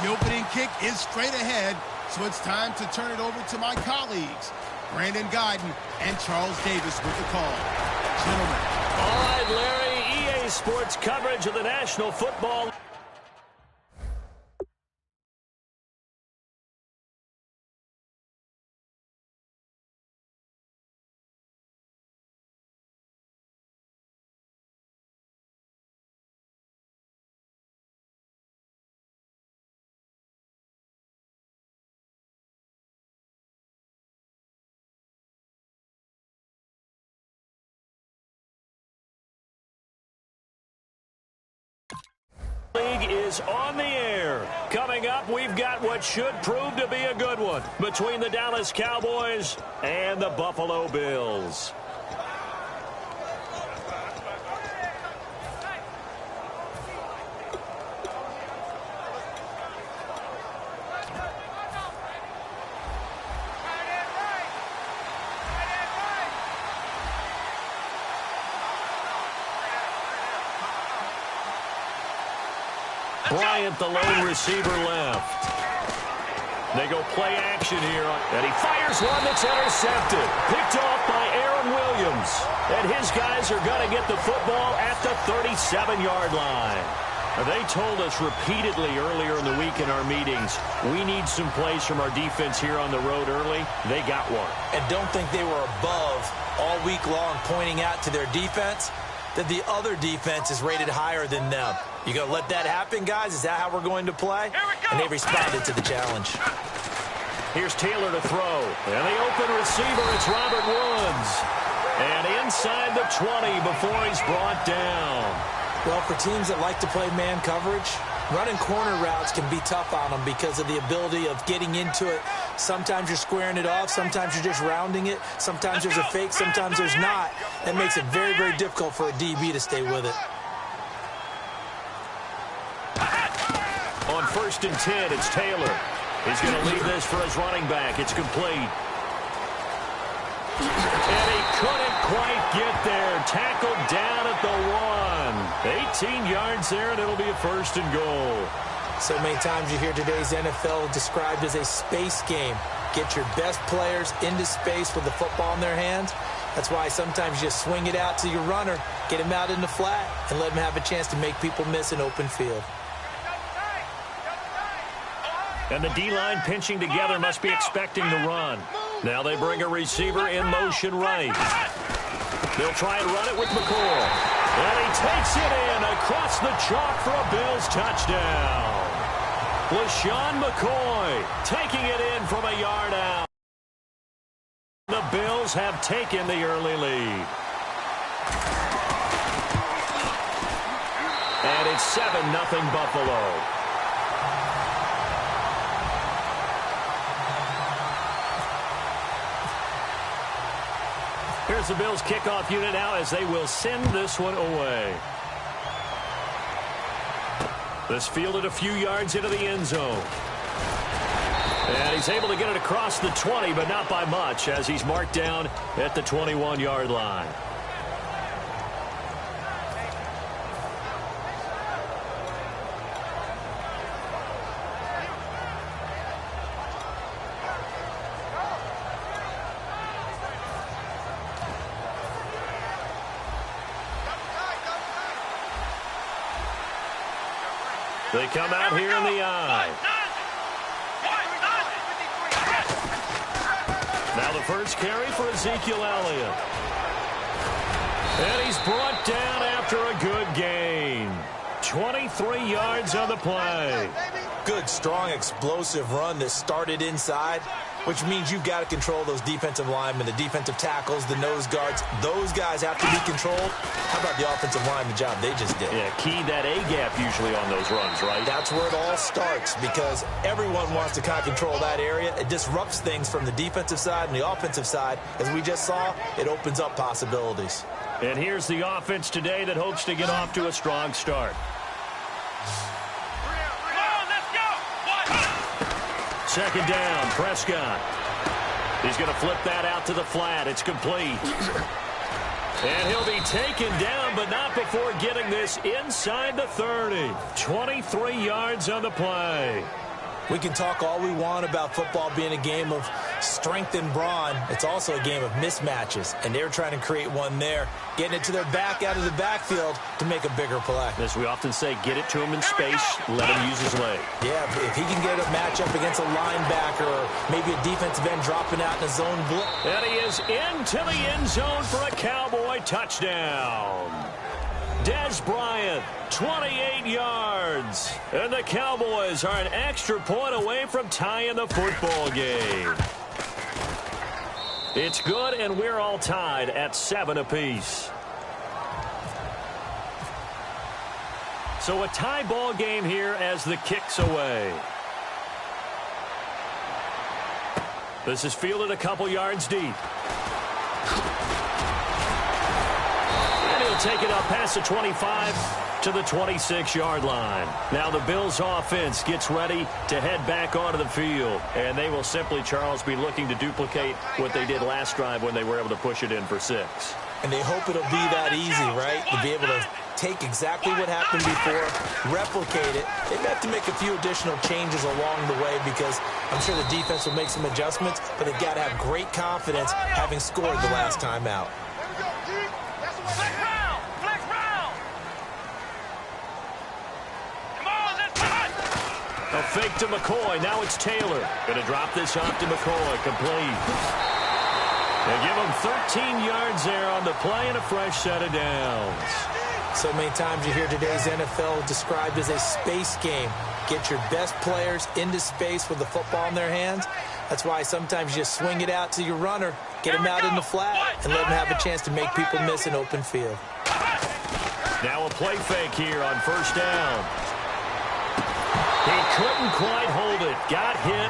The opening kick is straight ahead, so it's time to turn it over to my colleagues, Brandon Guyton and Charles Davis with the call. Gentlemen. All right, Larry, EA Sports coverage of the National Football League. Is on the air. Coming up, we've got what should prove to be a good one between the Dallas Cowboys and the Buffalo Bills. Bryant, the lone receiver, left. They go play action here, and he fires one that's intercepted. Picked off by Aaron Williams. And his guys are going to get the football at the 37-yard line. They told us repeatedly earlier in the week in our meetings, we need some plays from our defense here on the road early. They got one. And don't think they were above all week long pointing out to their defense that the other defense is rated higher than them. You going to let that happen, guys? Is that how we're going to play? And they responded to the challenge. Here's Taylor to throw. And the open receiver, it's Robert Woods. And inside the 20 before he's brought down. Well, for teams that like to play man coverage, running corner routes can be tough on them because of the ability of getting into it. Sometimes you're squaring it off. Sometimes you're just rounding it. Sometimes there's a fake. Sometimes there's not. That makes it very, very difficult for a DB to stay with it. On 1st and 10, it's Taylor. He's going to leave this for his running back. It's complete. And he couldn't quite get there. Tackled down at the 1. 18 yards there, and it'll be a 1st and goal. So many times you hear today's NFL described as a space game. Get your best players into space with the football in their hands. That's why sometimes you just swing it out to your runner, get him out in the flat, and let him have a chance to make people miss an open field. And the D-line pinching together must be expecting the run. Now they bring a receiver in motion right. They'll try and run it with McCoy. And he takes it in across the chalk for a Bills touchdown. LaShawn McCoy taking it in from a yard out. The Bills have taken the early lead. And it's 7-0 Buffalo. Here's the Bills kickoff unit now as they will send this one away. This fielded a few yards into the end zone. And he's able to get it across the 20, but not by much as he's marked down at the 21-yard line. They come out here in the eye. Now the first carry for Ezekiel Elliott. And he's brought down after a good gain. 23 yards on the play. Good, strong, explosive run that started inside, which means you've got to control those defensive linemen, the defensive tackles, the nose guards. Those guys have to be controlled. How about the offensive line, the job they just did? Yeah, key that A-gap usually on those runs, right? That's where it all starts because everyone wants to kind of control that area. It disrupts things from the defensive side and the offensive side. As we just saw, it opens up possibilities. And here's the offense today that hopes to get off to a strong start. Second down, Prescott. He's going to flip that out to the flat. It's complete. And he'll be taken down, but not before getting this inside the 30. 23 yards on the play. We can talk all we want about football being a game of strength and brawn. It's also a game of mismatches, and they're trying to create one there, getting it to their back out of the backfield to make a bigger play. As we often say, get it to him in space, let him use his leg. Yeah, if he can get a matchup against a linebacker or maybe a defensive end dropping out in a zone blitz. And he is into the end zone for a Cowboy touchdown. Des Bryant, 28 yards. And the Cowboys are an extra point away from tying the football game. It's good, and we're all tied at 7 apiece. So a tie ball game here as the kick's away. This is fielded a couple yards deep. Take it up past the 25 to the 26-yard line. Now the Bills offense gets ready to head back onto the field. And they will simply, Charles, be looking to duplicate what they did last drive when they were able to push it in for 6. And they hope it'll be that easy, right? To be able to take exactly what happened before, replicate it. They have to make a few additional changes along the way because I'm sure the defense will make some adjustments, but they've got to have great confidence having scored the last time out. A fake to McCoy. Now it's Taylor. Going to drop this off to McCoy. Complete. They give him 13 yards there on the play and a fresh set of downs. So many times you hear today's NFL described as a space game. Get your best players into space with the football in their hands. That's why sometimes you just swing it out to your runner, get him out in the flat, and let him have a chance to make people miss an open field. Now a play fake here on first down. He couldn't quite hold it. Got hit.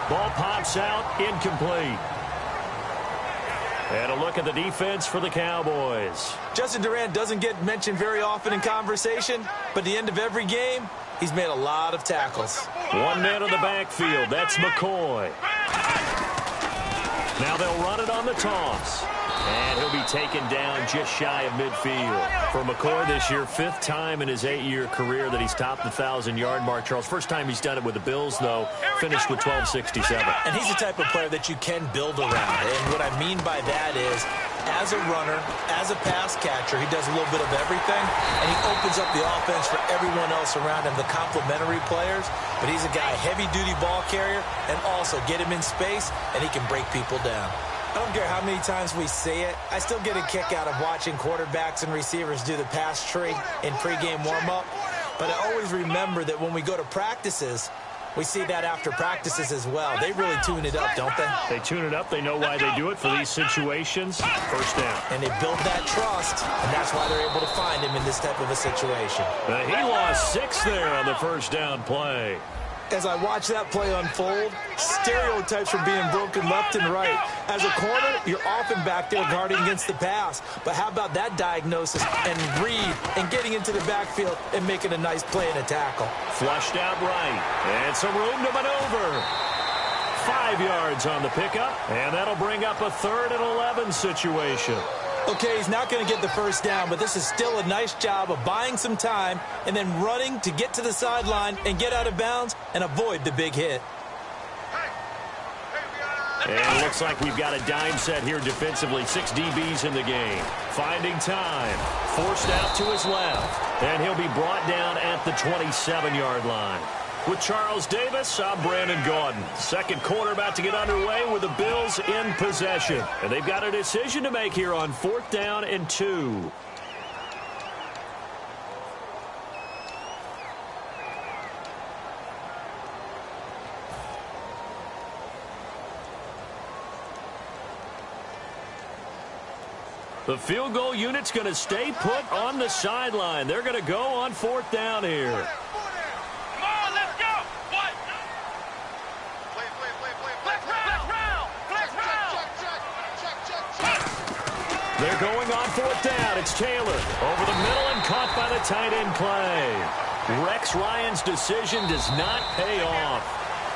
Ball pops out. Incomplete. And a look at the defense for the Cowboys. Justin Durant doesn't get mentioned very often in conversation, but at the end of every game, he's made a lot of tackles. One man in the backfield. That's McCoy. Now they'll run it on the toss. And he'll be taken down just shy of midfield. For McCoy this year, 5th time in his 8-year career that he's topped the 1,000-yard mark. Charles, first time he's done it with the Bills, though, finished with 1267. And he's the type of player that you can build around. And what I mean by that is, as a runner, as a pass catcher, he does a little bit of everything, and he opens up the offense for everyone else around him, the complementary players. But he's a guy, heavy-duty ball carrier, and also get him in space, and he can break people down. I don't care how many times we say it, I still get a kick out of watching quarterbacks and receivers do the pass tree in pregame warm-up. But I always remember that when we go to practices, we see that after practices as well. They really tune it up, don't they? They tune it up. They know why they do it for these situations. First down. And they build that trust, and that's why they're able to find him in this type of a situation. He lost 6 there on the first down play. As I watch that play unfold, stereotypes are being broken left and right. As a corner, you're often back there guarding against the pass. But how about that diagnosis and read and getting into the backfield and making a nice play and a tackle? Flushed out right. And some room to maneuver. 5 yards on the pickup. And that'll bring up a 3rd and 11 situation. Okay, he's not going to get the first down, but this is still a nice job of buying some time and then running to get to the sideline and get out of bounds and avoid the big hit. And it looks like we've got a dime set here defensively. 6 DBs in the game. Finding time. Forced out to his left. And he'll be brought down at the 27-yard line. With Charles Davis, I'm Brandon Gaudin. Second quarter about to get underway with the Bills in possession. And they've got a decision to make here on 4th down and 2. The field goal unit's going to stay put on the sideline. They're going to go on 4th down here. They're going on 4th down. It's Taylor over the middle and caught by the tight end Clay. Rex Ryan's decision does not pay off.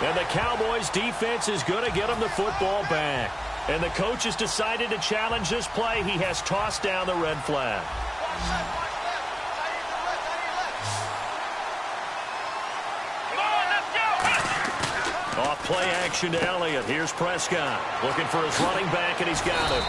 And the Cowboys defense is going to get him the football back. And the coach has decided to challenge this play. He has tossed down the red flag. Off play action to Elliott. Here's Prescott looking for his running back, and he's got him.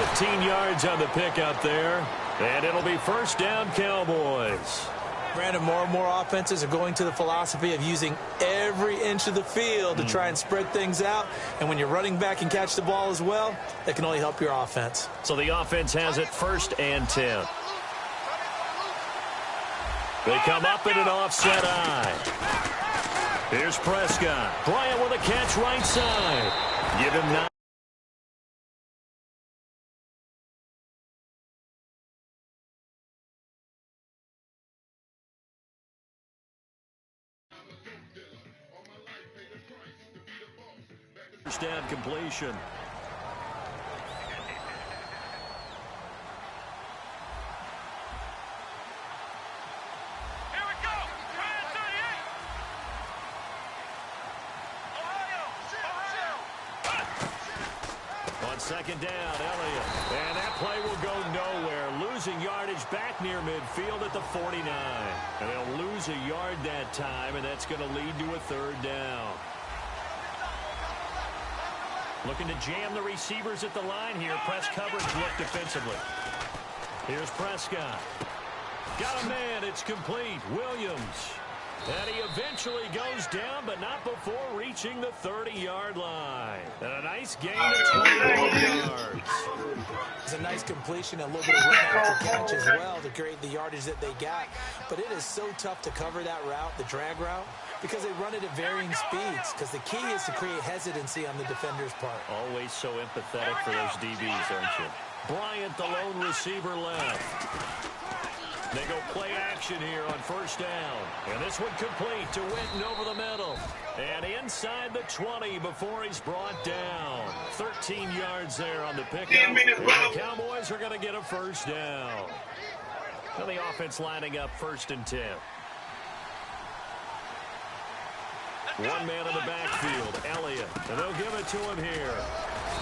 15 yards on the pickup there, and it'll be first down, Cowboys. Brandon, more and more offenses are going to the philosophy of using every inch of the field to try and spread things out. And when you're running back and catch the ball as well, that can only help your offense. So the offense has it first and 10. They come up in an offset eye. Here's Prescott. Bryant with a catch right side. Give him 9. First down completion. Second down, Elliott. And that play will go nowhere. Losing yardage back near midfield at the 49. And they'll lose a yard that time, and that's going to lead to a third down. Looking to jam the receivers at the line here. Press coverage look defensively. Here's Prescott. Got a man. It's complete. Williams. And he eventually goes down, but not before reaching the 30-yard line. And a nice gain of 21 yards. It's a nice completion, a little bit of run after catch as well to create the yardage that they got. But it is so tough to cover that route, the drag route, because they run it at varying speeds. Because the key is to create hesitancy on the defender's part. Always so empathetic for those DBs, aren't you? Bryant, the lone receiver left. They go play action here on first down. And this one complete to Winton over the middle. And inside the 20 before he's brought down. 13 yards there on the pickup. And the Cowboys are going to get a first down. Now the offense lining up first and 10. One man in the backfield, Elliott. And they'll give it to him here.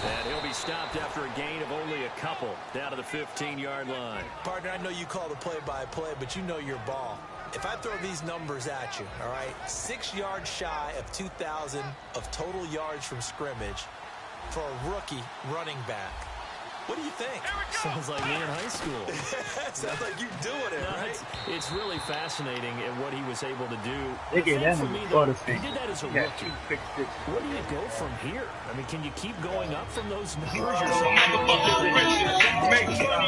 And he'll be stopped after a gain of only a couple down to the 15-yard line. Partner, I know you call the play-by-play, but you know your ball. If I throw these numbers at you, all right, 6 yards shy of 2,000 of total yards from scrimmage for a rookie running back. What do you think? Sounds like me in high school. Sounds like you doing it, right? It's really fascinating in what he was able to do. They gave that For me, he did that as a rookie. Where do you go from here? I mean, can you keep going up from those numbers?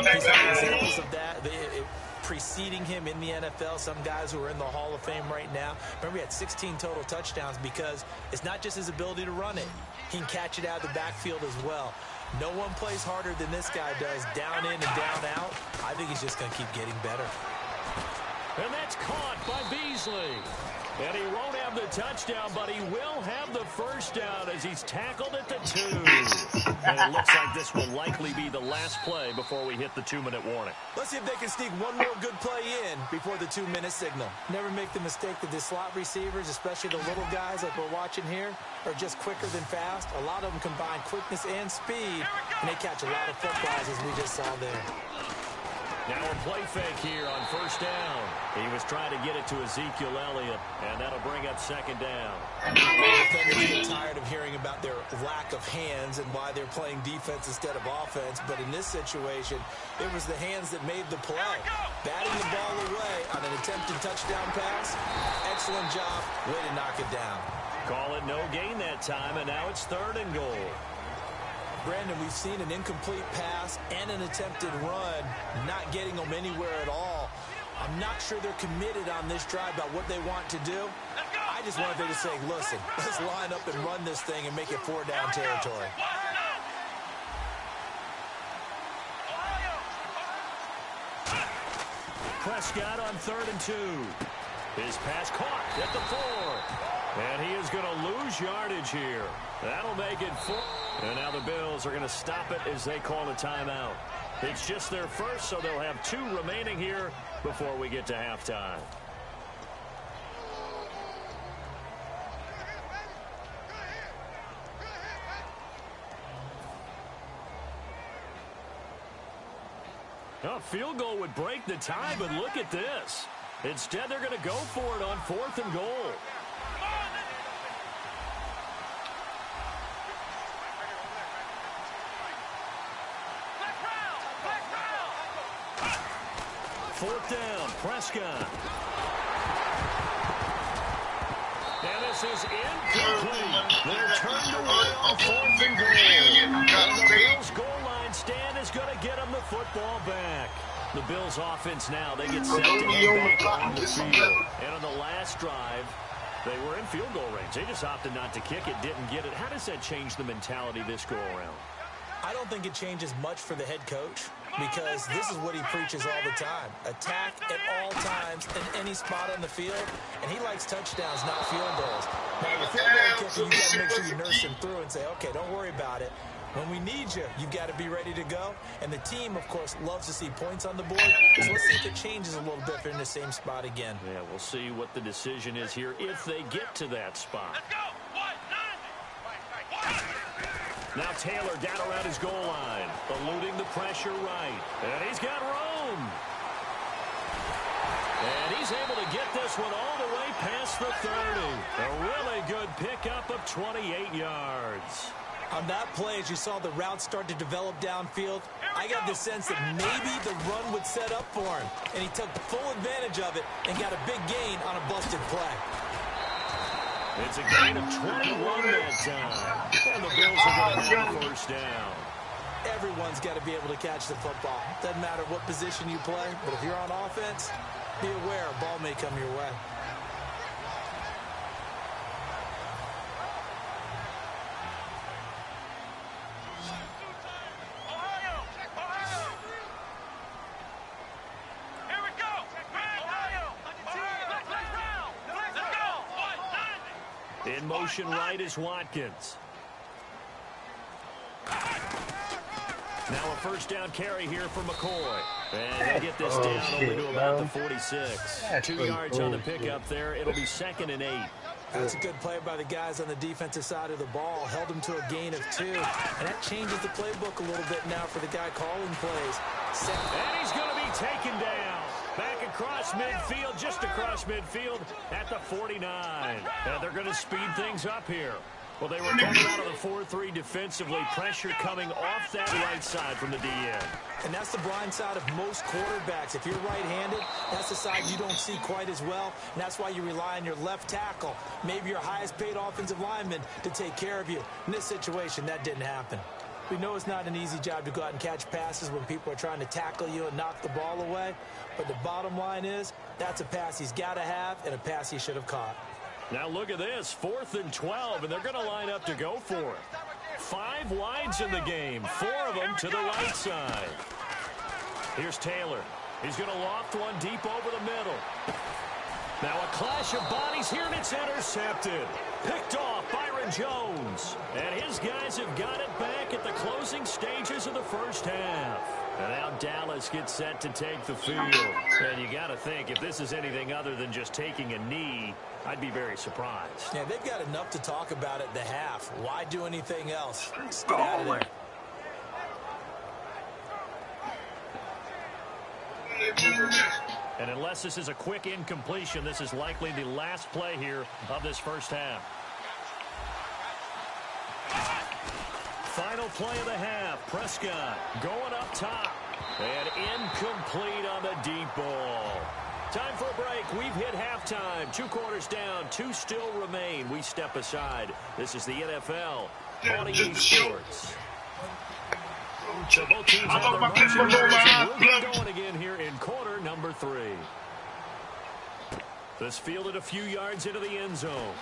Examples of that. Preceding him in the NFL, some guys who are in the Hall of Fame right now. Remember, he had 16 total touchdowns because it's not just his ability to run it. He can catch it out of the backfield as well. No one plays harder than this guy does, down in and down out. I think he's just going to keep getting better. And that's caught by Beasley. And he won't have the touchdown, but he will have the first down as he's tackled at the 2. And it looks like this will likely be the last play before we hit the 2-minute warning. Let's see if they can sneak one more good play in before the 2-minute signal. Never make the mistake that the slot receivers, especially the little guys like we're watching here, are just quicker than fast. A lot of them combine quickness and speed, and they catch a lot of footballs as we just saw there. Now a play fake here on first down. He was trying to get it to Ezekiel Elliott, and that'll bring up second down. Defenders get tired of hearing about their lack of hands and why they're playing defense instead of offense, but in this situation, it was the hands that made the play. Batting the ball away on an attempted touchdown pass, excellent job, way to knock it down. Call it no gain that time, and now it's 3rd and goal. Brandon, we've seen an incomplete pass and an attempted run, not getting them anywhere at all. I'm not sure they're committed on this drive about what they want to do. I just wanted them to say, listen, let's line up and run this thing and make it 4-down territory. Prescott on 3rd and 2. His pass caught at the 4. And he is going to lose yardage here. That'll make it 4. And now the Bills are going to stop it as they call a timeout. It's just their first, so they'll have 2 remaining here before we get to halftime. A field goal would break the tie, but look at this. Instead, they're going to go for it on 4th and goal. Fourth down, Prescott. And this is incomplete. They're turned away on 4th and goal. And the Bills' goal line stand is going to get them the football back. The Bills' offense now, they get set to head back on the field. And on the last drive, they were in field goal range. They just opted not to kick it, didn't get it. How does that change the mentality this go-around? I don't think it changes much for the head coach because this is what he preaches all the time. Attack at all times in any spot on the field, and he likes touchdowns, not field goals. Now, your field goal kicker, you got to make sure you nurse him through and say, okay, don't worry about it. When we need you, you've got to be ready to go. And the team, of course, loves to see points on the board. So let's see if it changes a little bit if they're in the same spot again. Yeah, we'll see what the decision is here if they get to that spot. Let's go. Now Taylor down around his goal line, eluding the pressure right. And he's got room. And he's able to get this one all the way past the 30. A really good pickup of 28 yards. On that play, as you saw the route start to develop downfield, I got the sense that maybe the run would set up for him. And he took full advantage of it and got a big gain on a busted play. It's a gain of 21 that time. And the Bills are going to have a first down. Everyone's got to be able to catch the football. Doesn't matter what position you play, but if you're on offense, be aware a ball may come your way. In motion right is Watkins. Now a first down carry here for McCoy. And they get this down over to about the 46. 2 yards on the pickup there. It'll be 2nd and 8. That's a good play by the guys on the defensive side of the ball. Held them to a gain of 2. And that changes the playbook a little bit now for the guy calling plays. And he's going to be taken down. Back across midfield, just across midfield at the 49. And they're going to speed things up here. Well, they were coming out of the 4-3 defensively. Pressure coming off that right side from the DN. And that's the blind side of most quarterbacks. If you're right-handed, that's the side you don't see quite as well. And that's why you rely on your left tackle, maybe your highest-paid offensive lineman, to take care of you. In this situation, that didn't happen. We know it's not an easy job to go out and catch passes when people are trying to tackle you and knock the ball away. But the bottom line is, that's a pass he's got to have and a pass he should have caught. Now look at this, 4th and 12, and they're going to line up to go for it. 5 wides in the game, 4 of them to the right side. Here's Taylor. He's going to loft one deep over the middle. Now a clash of bodies here, and it's intercepted. Picked off Byron Jones. And his guys have got it back at the closing stages of the first half. And now Dallas gets set to take the field. And you got to think, if this is anything other than just taking a knee, I'd be very surprised. Yeah, they've got enough to talk about at the half. Why do anything else? Let's get out of there. And unless this is a quick incompletion, this is likely the last play here of this first half. Final play of the half. Prescott going up top. And incomplete on the deep ball. Time for a break. We've hit halftime. 2 quarters down. 2 still remain. We step aside. This is the NFL on EA Sports. So both teams have their marching orders, and we'll get going again here in quarter number 3. This fielded a few yards into the end zone.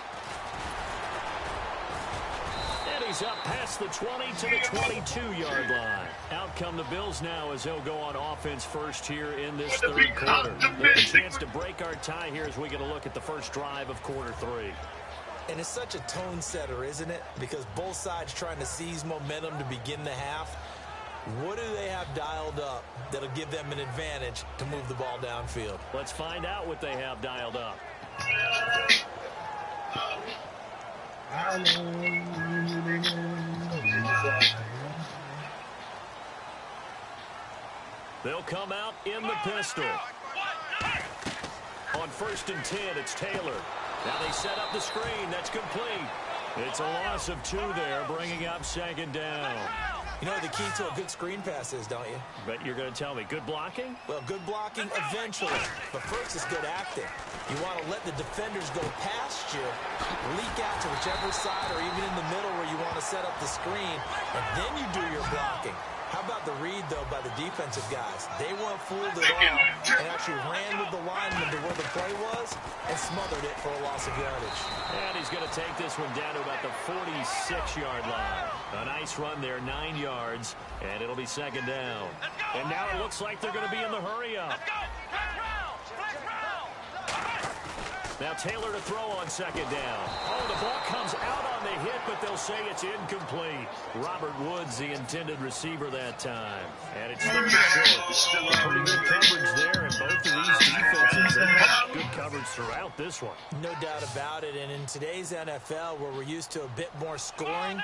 And he's up past the 20 to the 22-yard line. Out come the Bills now as they'll go on offense first here in this third quarter. They have a chance to break our tie here as we get a look at the first drive of quarter 3. And it's such a tone setter, isn't it? Because both sides trying to seize momentum to begin the half. What do they have dialed up that'll give them an advantage to move the ball downfield? Let's find out what they have dialed up. They'll come out in the pistol. On 1st and 10, it's Taylor. Now they set up the screen. That's complete. It's a loss of 2 there, bringing up 2nd down. You know what the key to a good screen pass is, don't you? But you're going to tell me, good blocking? Well, good blocking eventually. But first is good acting. You want to let the defenders go past you, leak out to whichever side or even in the middle where you want to set up the screen, and then you do your blocking. How about the read, though, by the defensive guys? They weren't fooled at all and actually ran with the lineman to where the play was and smothered it for a loss of yardage. And he's going to take this one down to about the 46-yard line. A nice run there, 9 yards, and it'll be 2nd down. And now it looks like they're going to be in the hurry-up. Now Taylor to throw on 2nd down. Oh, the ball comes out on the hit, but they'll say it's incomplete. Robert Woods, the intended receiver that time. And it's still short. Pretty good coverage there, and both of these defenses have good coverage throughout this one. No doubt about it, and in today's NFL, where we're used to a bit more scoring,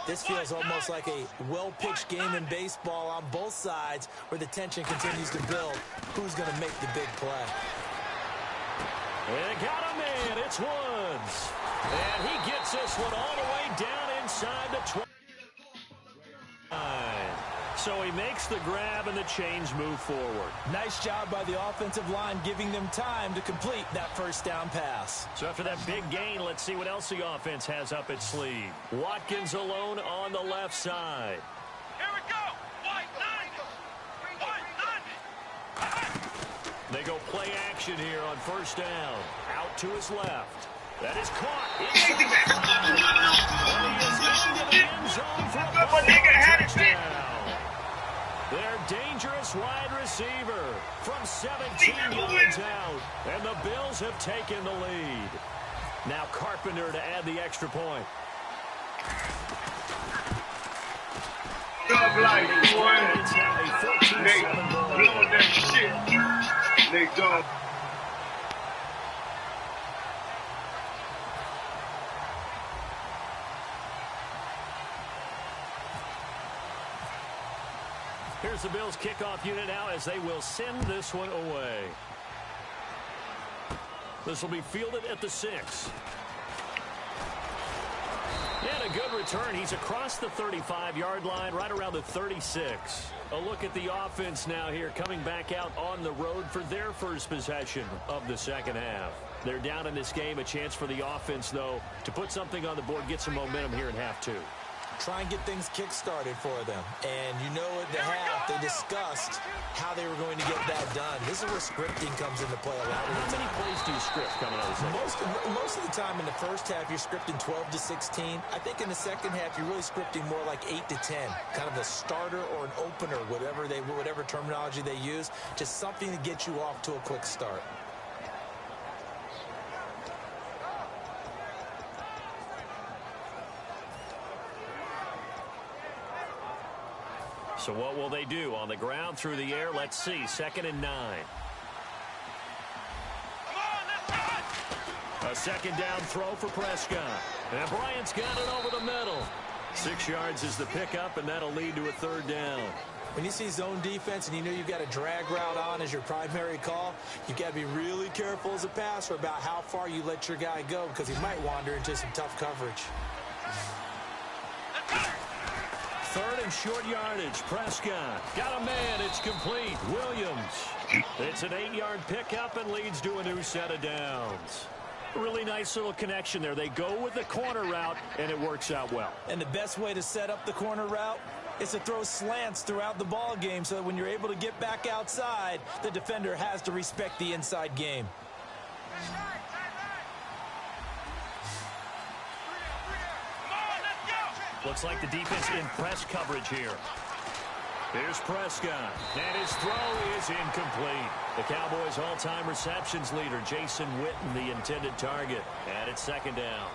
this feels almost like a well-pitched game in baseball on both sides where the tension continues to build. Who's going to make the big play? And got a man. It's Woods. And he gets this one all the way down inside the 29. So he makes the grab and the chains move forward. Nice job by the offensive line giving them time to complete that 1st down pass. So after that big gain, let's see what else the offense has up its sleeve. Watkins alone on the left side. Here we go. White nine. They go play action here on 1st down. Out to his left. That is caught. And he is into the end zone for a touchdown. Their dangerous wide receiver from 17 yards out. And the Bills have taken the lead. Now Carpenter to add the extra point. Dub life, boy. It's now a 14-7 ball. Blowing that shit. They dub. Here's the Bills kickoff unit now as they will send this one away. This will be fielded at the 6. And a good return. He's across the 35-yard line, right around the 36. A look at the offense now here, coming back out on the road for their first possession of the 2nd half. They're down in this game. A chance for the offense, though, to put something on the board, get some momentum here in half 2. Try and get things kick-started for them. And you know at the half, they discussed how they were going to get that done. This is where scripting comes into play a lot of the time. How many plays do you script coming out of the second? Most of the time in the 1st half, you're scripting 12 to 16. I think in the 2nd half, you're really scripting more like 8 to 10. Kind of a starter or an opener, whatever terminology they use. Just something to get you off to a quick start. So what will they do? On the ground, through the air, let's see. 2nd and 9. A 2nd down throw for Prescott. And Bryant's got it over the middle. 6 yards is the pickup, and that'll lead to a 3rd down. When you see zone defense and you know you've got a drag route on as your primary call, you've got to be really careful as a passer about how far you let your guy go because he might wander into some tough coverage. 3rd and short yardage. Prescott got a man. It's complete. Williams. It's an 8-yard pickup and leads to a new set of downs. Really nice little connection there. They go with the corner route, and it works out well. And the best way to set up the corner route is to throw slants throughout the ball game so that when you're able to get back outside, the defender has to respect the inside game. Looks like the defense in press coverage here. Here's Prescott, and his throw is incomplete. The Cowboys' all-time receptions leader, Jason Witten, the intended target. And it's 2nd down.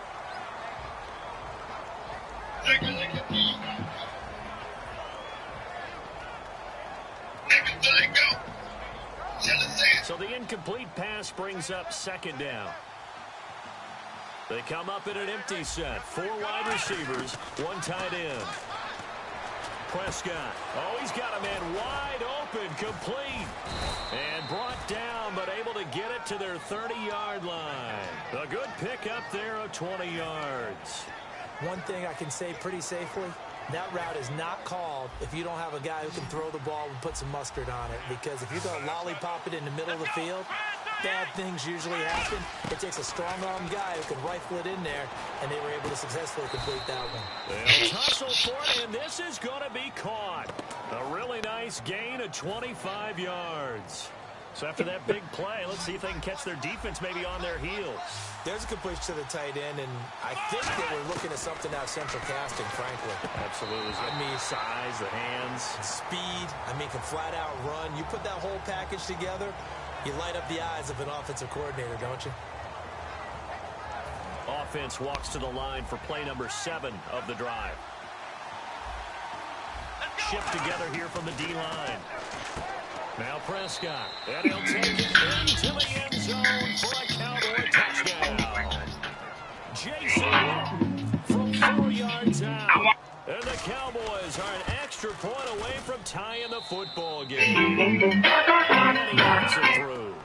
So the incomplete pass brings up 2nd down. They come up in an empty set. 4 wide receivers, 1 tight end. Prescott. Oh, he's got a man wide open, complete. And brought down, but able to get it to their 30-yard line. A good pickup there of 20 yards. One thing I can say pretty safely, that route is not called if you don't have a guy who can throw the ball and put some mustard on it. Because if you're going to lollipop it in the middle of the field, bad things usually happen. It takes a strong-arm guy who can rifle it in there, and they were able to successfully complete that one. They'll tussle for it, and this is going to be caught. A really nice gain of 25 yards. So after that big play, let's see if they can catch their defense maybe on their heels. There's a completion to the tight end, and I think that we're looking at something out of central casting, frankly. Absolutely. I mean, size, the hands. Speed. I mean, can flat out run. You put that whole package together, you light up the eyes of an offensive coordinator, don't you? Offense walks to the line for play number 7 of the drive. Shift together here from the D-line. Now Prescott, and he'll take it into the end zone for a Cowboy touchdown. Jason from 4 yards out. And the Cowboys are an extra point away from tying the football game. And he gets it through.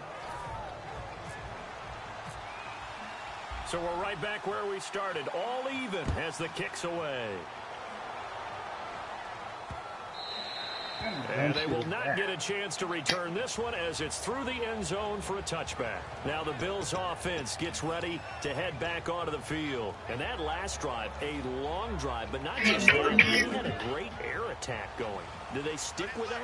So we're right back where we started, all even as the kick's away. And they will not get a chance to return this one as it's through the end zone for a touchback. Now the Bills offense gets ready to head back onto the field. And that last drive, a long drive, but not just that. They had a great air attack going. Do they stick with that?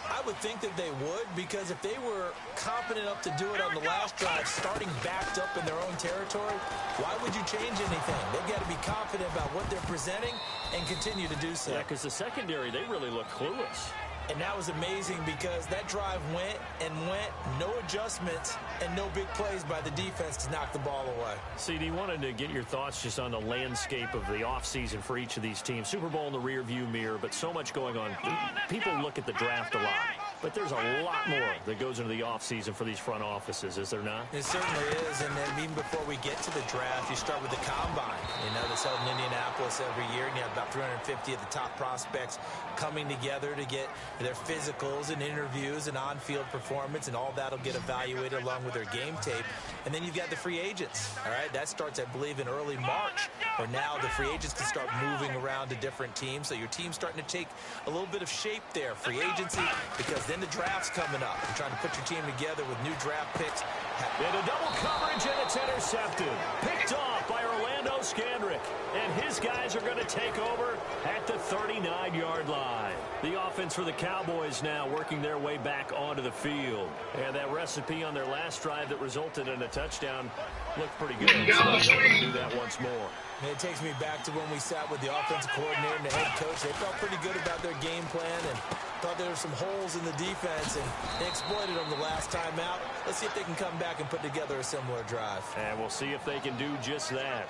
I would think that they would, because if they were confident enough to do it on the last drive, starting backed up in their own territory, why would you change anything? They've got to be confident about what they're presenting and continue to do so. Yeah, because the secondary, they really look clueless. And that was amazing because that drive went and went, no adjustments, and no big plays by the defense to knock the ball away. CD, wanted to get your thoughts just on the landscape of the offseason for each of these teams. Super Bowl in the rearview mirror, but so much going on. People look at the draft a lot, but there's a lot more that goes into the offseason for these front offices, is there not? It certainly is, and then even before we get to the draft, you start with the combine. You know, that's held in Indianapolis every year, and you have about 350 of the top prospects coming together to get their physicals and interviews and on-field performance, and all that'll get evaluated along with their game tape. And then you've got the free agents. All right, that starts, I believe, in early March, where now the free agents can start moving around to different teams. So your team's starting to take a little bit of shape there, free agency, because then the draft's coming up. You're trying to put your team together with new draft picks. And a double coverage, and it's intercepted. Picked off by Orlando Scandrick. And his guys are going to take over at the 39-yard line. The offense for the Cowboys now working their way back onto the field. And that recipe on their last drive that resulted in a touchdown looked pretty good. So they're going to do that once more. And it takes me back to when we sat with the offensive coordinator and the head coach. They felt pretty good about their game plan and thought there were some holes in the defense, and they exploited them the last time out. Let's see if they can come back and put together a similar drive. And we'll see if they can do just that.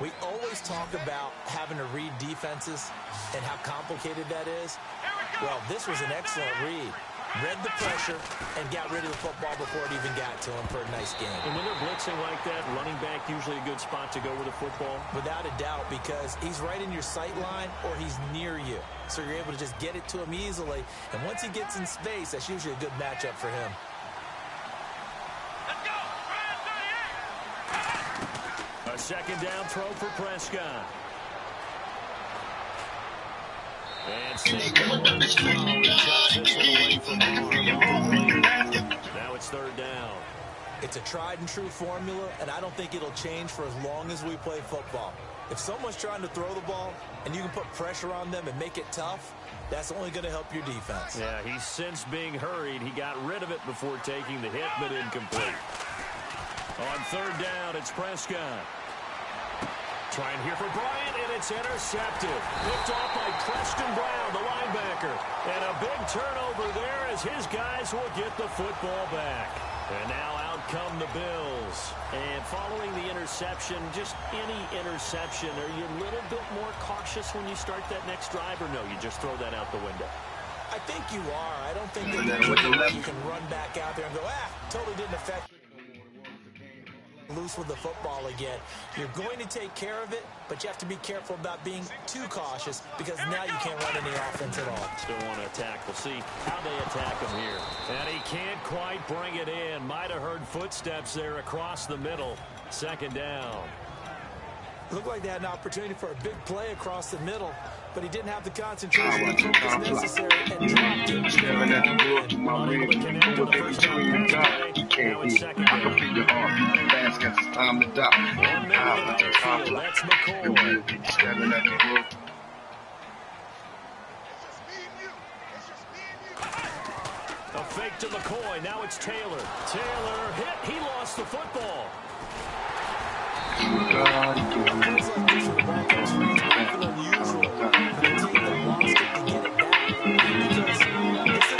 We always talk about having to read defenses and how complicated that is. Well, this was an excellent read. Read the pressure and got rid of the football before it even got to him for a nice game. And when they're blitzing like that, running back usually a good spot to go with the football? Without a doubt, because he's right in your sight line or he's near you. So you're able to just get it to him easily. And once he gets in space, that's usually a good matchup for him. Let's go. A second down throw for Prescott. And Saquon is throw and chucks this one away from harm. Now it's third down. It's a tried and true formula, and I don't think it'll change for as long as we play football. If someone's trying to throw the ball and you can put pressure on them and make it tough, that's only going to help your defense. Yeah, he's since being hurried. He got rid of it before taking the hit, but incomplete. On third down, it's Prescott. Trying here for Bryant, and it's intercepted. Picked off by Preston Brown, the linebacker. And a big turnover there as his guys will get the football back. And now out come the Bills. And following the interception, just any interception, are you a little bit more cautious when you start that next drive, or no, you just throw that out the window? I think you are. I don't think that you can run back out there and go, totally didn't affect. loose with the football again. You're going to take care of it, but you have to be careful about being too cautious because now you can't run any offense at all. Still want to attack. We'll see how they attack him here. And he can't quite bring it in. Might have heard footsteps there across the middle. Second down. Looked like they had an opportunity for a big play across the middle, but he didn't have the concentration and focus necessary and dropped it. Unable to connect to the first down pass play. Now it's second down. 1 minute on the field. That's McCoy. A fake to McCoy. Now it's Taylor. Taylor hit. He lost the football.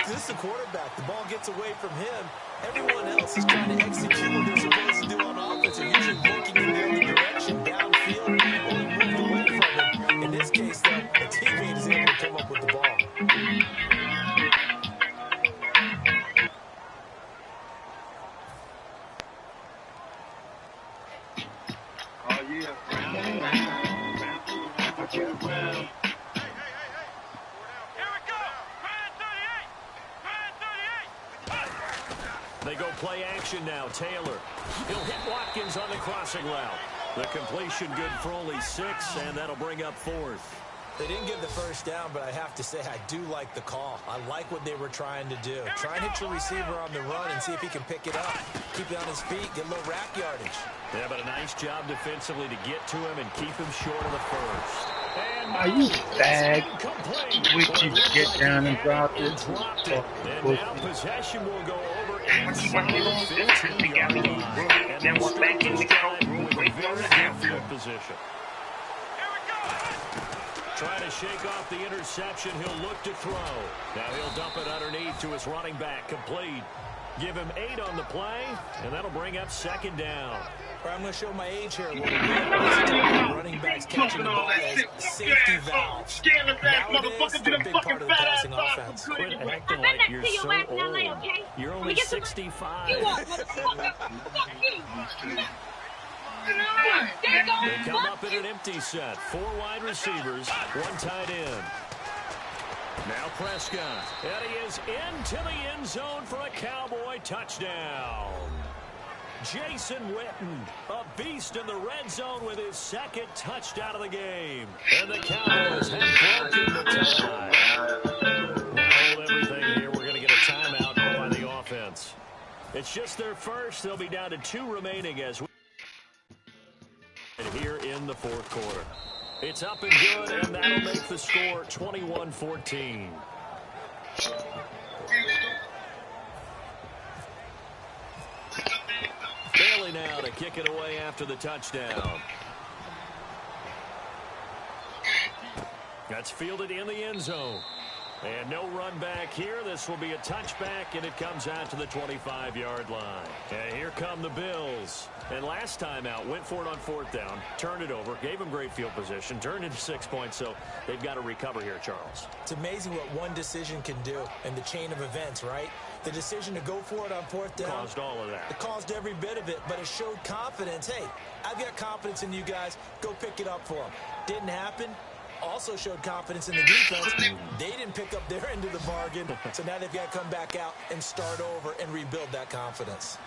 This is the quarterback. The ball gets away from him. Everyone else is trying to execute what they're supposed to do on offense. They're usually looking in the other direction, downfield, or moved away from him. In this case, though, the teammate is able to come up with the ball. They go play action now. Taylor. He'll hit Watkins on the crossing route. The completion good for only 6, and that'll bring up 4th. They didn't get the first down, but I have to say I do like the call. I like what they were trying to do. Try and hit your receiver on the run and see if he can pick it up. Keep it on his feet, get a little rack yardage. Yeah, but a nice job defensively to get to him and keep him short of the first. Are you bag? Would you get down and drop it? And now possession will go over inside the 15-yard line. And then we're back in the with a very good field position. Trying to shake off the interception. He'll look to throw. Now he'll dump it underneath to his running back. Complete. Give him 8 on the play, and that'll bring up second down. I'm going to show my age here a little bit. Running backs catching the ball as safety valves. Nowadays, they're a big part of the passing offense. Quit acting like you're so old. You're only 65. They come up in an empty set. 4 wide receivers, 1 tight end. Now Prescott. And he is into the end zone for a Cowboy touchdown. Jason Witten, a beast in the red zone with his 2nd touchdown of the game. And the Cowboys have broken the tie. Hold everything here. We're going to get a timeout by the offense. It's just their first. They'll be down to 2 remaining as we here in the 4th quarter. It's up and good, and that'll make the score 21-14. Bailey now to kick it away after the touchdown. That's fielded in the end zone. And no run back here. This will be a touchback, and it comes out to the 25-yard line. And here come the Bills. And last time out, went for it on 4th down, turned it over, gave them great field position, turned into 6 points, so they've got to recover here, Charles. It's amazing what one decision can do in the chain of events, right? The decision to go for it on 4th down. Caused all of that. It caused every bit of it, but it showed confidence. Hey, I've got confidence in you guys. Go pick it up for them. Didn't happen. Also showed confidence in the defense. They didn't pick up their end of the bargain, so now they've got to come back out and start over and rebuild that confidence.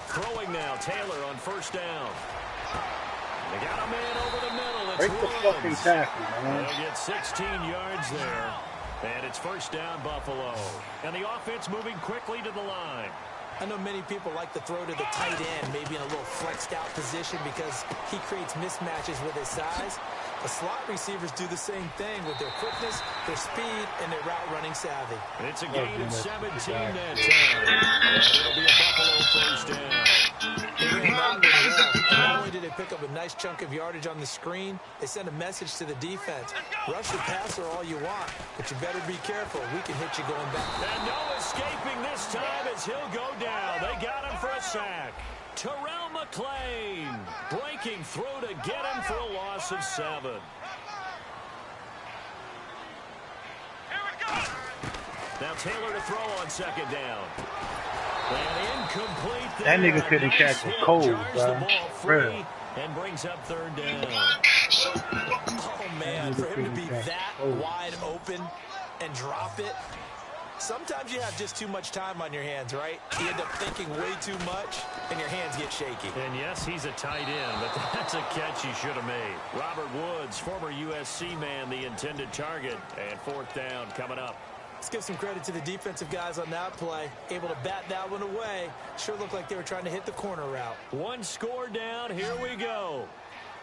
Throwing now, Taylor on 1st down. They got a man over the middle. It's Break the fucking tackle, man. They'll get 16 yards there. And it's 1st down, Buffalo. And the offense moving quickly to the line. I know many people like to throw to the tight end, maybe in a little flexed out position because he creates mismatches with his size. The slot receivers do the same thing with their quickness, their speed, and their route running savvy. And it's a gain of 17 that time. And it'll be a Buffalo 1st down. They ran that really well. And not only did they pick up a nice chunk of yardage on the screen, they sent a message to the defense. Rush the passer all you want, but you better be careful. We can hit you going back. And no escaping this time as he'll go down. They got him for a sack. Terrell McClain breaking through to get him for a loss of 7. Now Taylor to throw on 2nd down. And incomplete there. That nigga couldn't catch a cold, Charge the bro. ball free and brings up third down. Oh, man, for him to be that wide open and drop it. Sometimes you have just too much time on your hands, right? You end up thinking way too much, and your hands get shaky. And yes, he's a tight end, but that's a catch he should have made. Robert Woods, former USC man, the intended target, and fourth down coming up. Let's give some credit to the defensive guys on that play. Able to bat that one away. Sure looked like they were trying to hit the corner route. One score down. Here we go.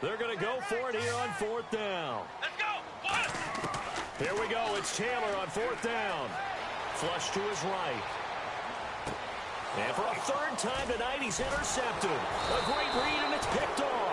They're going to go for it here on fourth down. Let's go. One. Here we go. It's Taylor on fourth down. Flush to his right. And for a third time tonight, he's intercepted. A great read, and it's picked off.